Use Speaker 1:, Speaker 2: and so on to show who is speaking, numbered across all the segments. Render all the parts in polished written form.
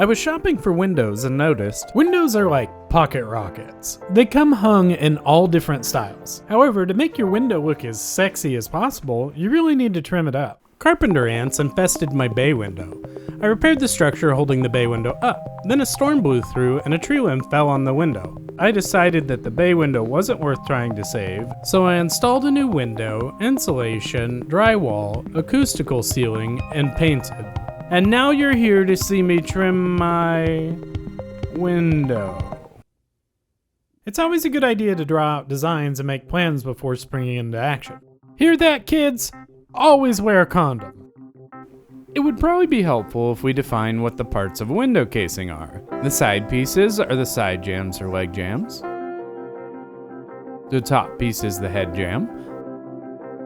Speaker 1: I was shopping for windows and noticed windows are like pocket rockets. They come hung in all different styles. However, to make your window look as sexy as possible, you really need to trim it up. Carpenter ants infested my bay window. I repaired the structure holding the bay window up. Then a storm blew through and a tree limb fell on the window. I decided that the bay window wasn't worth trying to save, so I installed a new window, insulation, drywall, acoustical ceiling, and painted. And now you're here to see me trim my window. It's always a good idea to draw out designs and make plans before springing into action. Hear that, kids? Always wear a condom. It would probably be helpful if we define what the parts of a window casing are. The side pieces are the side jambs or leg jambs. The top piece is the head jamb.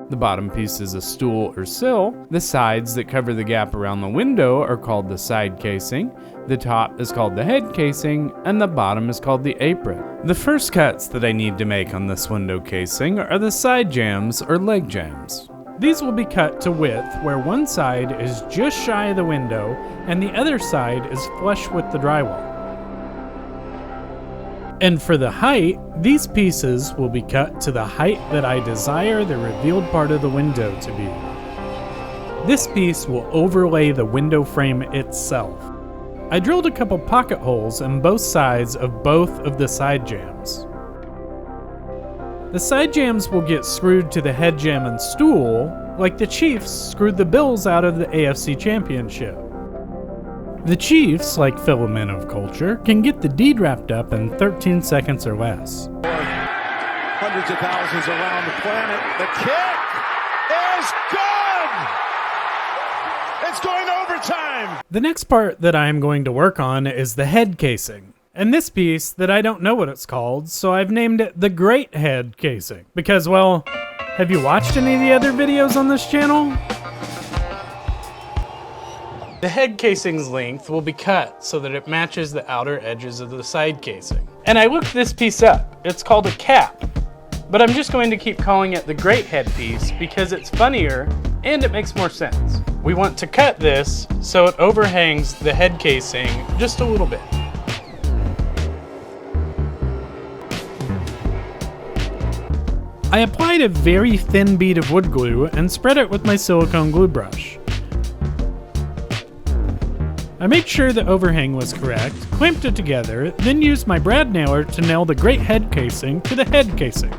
Speaker 1: The bottom piece is a stool or sill. The sides that cover the gap around the window are called the side casing. The top is called the head casing, and the bottom is called the apron. The first cuts that I need to make on this window casing are the side jambs or leg jambs. These will be cut to width where one side is just shy of the window and the other side is flush with the drywall. And for the height, these pieces will be cut to the height that I desire the revealed part of the window to be. This piece will overlay the window frame itself. I drilled a couple pocket holes in both sides of both of the side jambs. The side jambs will get screwed to the head jamb and stool, like the Chiefs screwed the Bills out of the AFC Championship. The Chiefs, like filament of culture, can get the deed wrapped up in 13 seconds or less.
Speaker 2: Hundreds of thousands around the planet. The kick is good! It's going overtime!
Speaker 1: The next part that I am going to work on is the head casing. And this piece that I don't know what it's called, so I've named it the Great Head Casing. Because, well, have you watched any of the other videos on this channel? The head casing's length will be cut so that it matches the outer edges of the side casing. And I looked this piece up. It's called a cap. But I'm just going to keep calling it the Great Head piece because it's funnier and it makes more sense. We want to cut this so it overhangs the head casing just a little bit. I applied a very thin bead of wood glue and spread it with my silicone glue brush. I made sure the overhang was correct, clamped it together, then used my brad nailer to nail the great head casing to the head casing.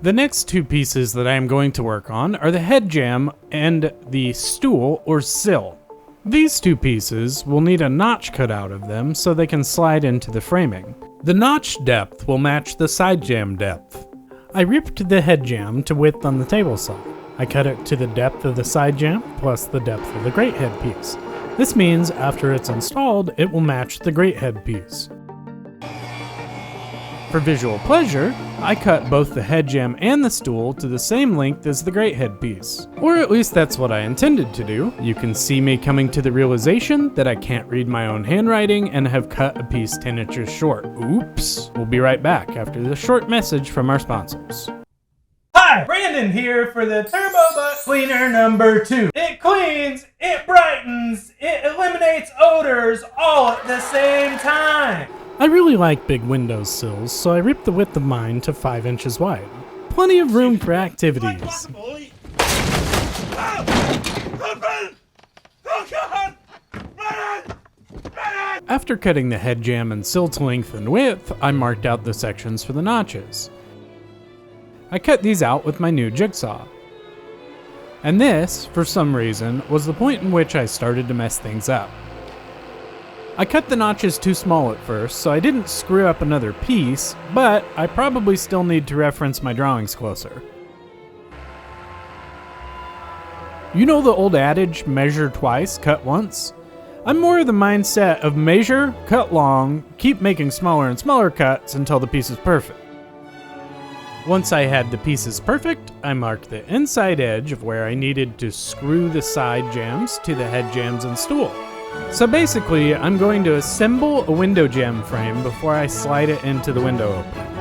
Speaker 1: The next two pieces that I am going to work on are the head jamb and the stool or sill. These two pieces will need a notch cut out of them so they can slide into the framing. The notch depth will match the side jamb depth. I ripped the head jamb to width on the table saw. I cut it to the depth of the side jamb plus the depth of the great head piece. This means after it's installed, it will match the great head piece. For visual pleasure, I cut both the head jamb and the stool to the same length as the great head piece. Or at least that's what I intended to do. You can see me coming to the realization that I can't read my own handwriting and have cut a piece 10 inches short. Oops. We'll be right back after this short message from our sponsors. Hi, Brandon here for the Turbo Butt Cleaner number 2. It cleans, it brightens, it eliminates odors all at the same time. I really like big window sills, so I ripped the width of mine to 5 inches wide. Plenty of room for activities. After cutting the head jamb and sill to length and width, I marked out the sections for the notches. I cut these out with my new jigsaw. And this, for some reason, was the point in which I started to mess things up. I cut the notches too small at first, so I didn't screw up another piece, but I probably still need to reference my drawings closer. You know the old adage, measure twice, cut once? I'm more of the mindset of measure, cut long, keep making smaller and smaller cuts until the piece is perfect. Once I had the pieces perfect, I marked the inside edge of where I needed to screw the side jambs to the head jambs and stool. So basically, I'm going to assemble a window jamb frame before I slide it into the window opening.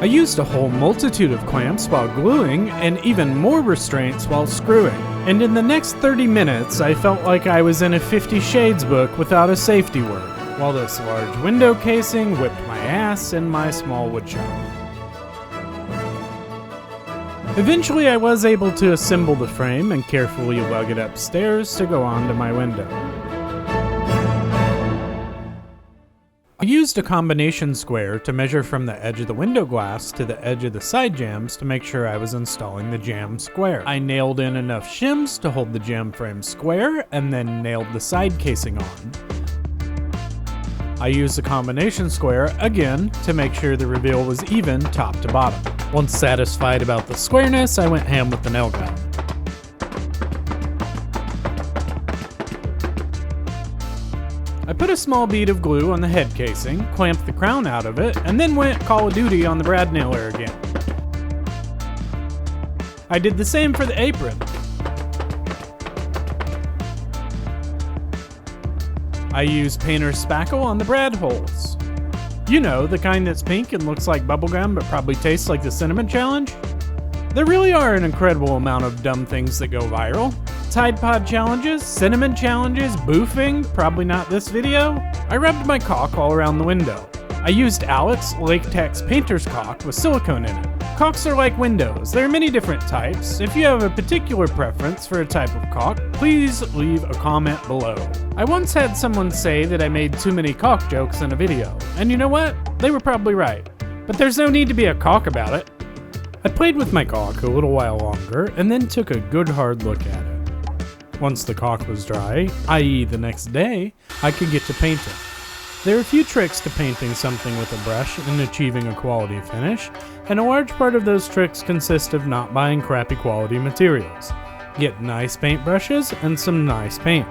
Speaker 1: I used a whole multitude of clamps while gluing and even more restraints while screwing. And in the next 30 minutes, I felt like I was in a 50 Shades book without a safety word, while this large window casing whipped my ass in my small woodshop. Eventually, I was able to assemble the frame and carefully lug it upstairs to go onto my window. I used a combination square to measure from the edge of the window glass to the edge of the side jambs to make sure I was installing the jamb square. I nailed in enough shims to hold the jamb frame square and then nailed the side casing on. I used a combination square again to make sure the reveal was even top to bottom. Once satisfied about the squareness, I went ham with the nail gun. I put a small bead of glue on the head casing, clamped the crown out of it, and then went Call of Duty on the brad nailer again. I did the same for the apron. I used painter's spackle on the brad holes. You know, the kind that's pink and looks like bubblegum but probably tastes like the cinnamon challenge? There really are an incredible amount of dumb things that go viral. Tide Pod challenges, cinnamon challenges, boofing, probably not this video. I rubbed my caulk all around the window. I used Alex latex painter's caulk with silicone in it. Caulks are like windows. There are many different types. If you have a particular preference for a type of caulk, please leave a comment below. I once had someone say that I made too many caulk jokes in a video, and you know what? They were probably right. But there's no need to be a caulk about it. I played with my caulk a little while longer and then took a good hard look at it. Once the caulk was dry, i.e. the next day, I could get to painting. There are a few tricks to painting something with a brush and achieving a quality finish, and a large part of those tricks consist of not buying crappy quality materials. Get nice paint brushes and some nice paint.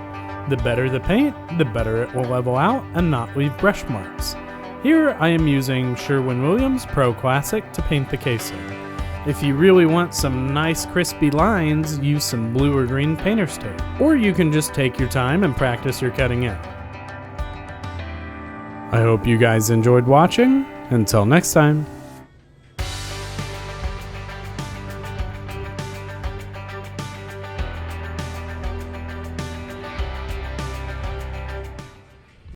Speaker 1: The better the paint, the better it will level out and not leave brush marks. Here I am using Sherwin-Williams Pro Classic to paint the casing. If you really want some nice crispy lines, use some blue or green painter's tape. Or you can just take your time and practice your cutting in. I hope you guys enjoyed watching. Until next time.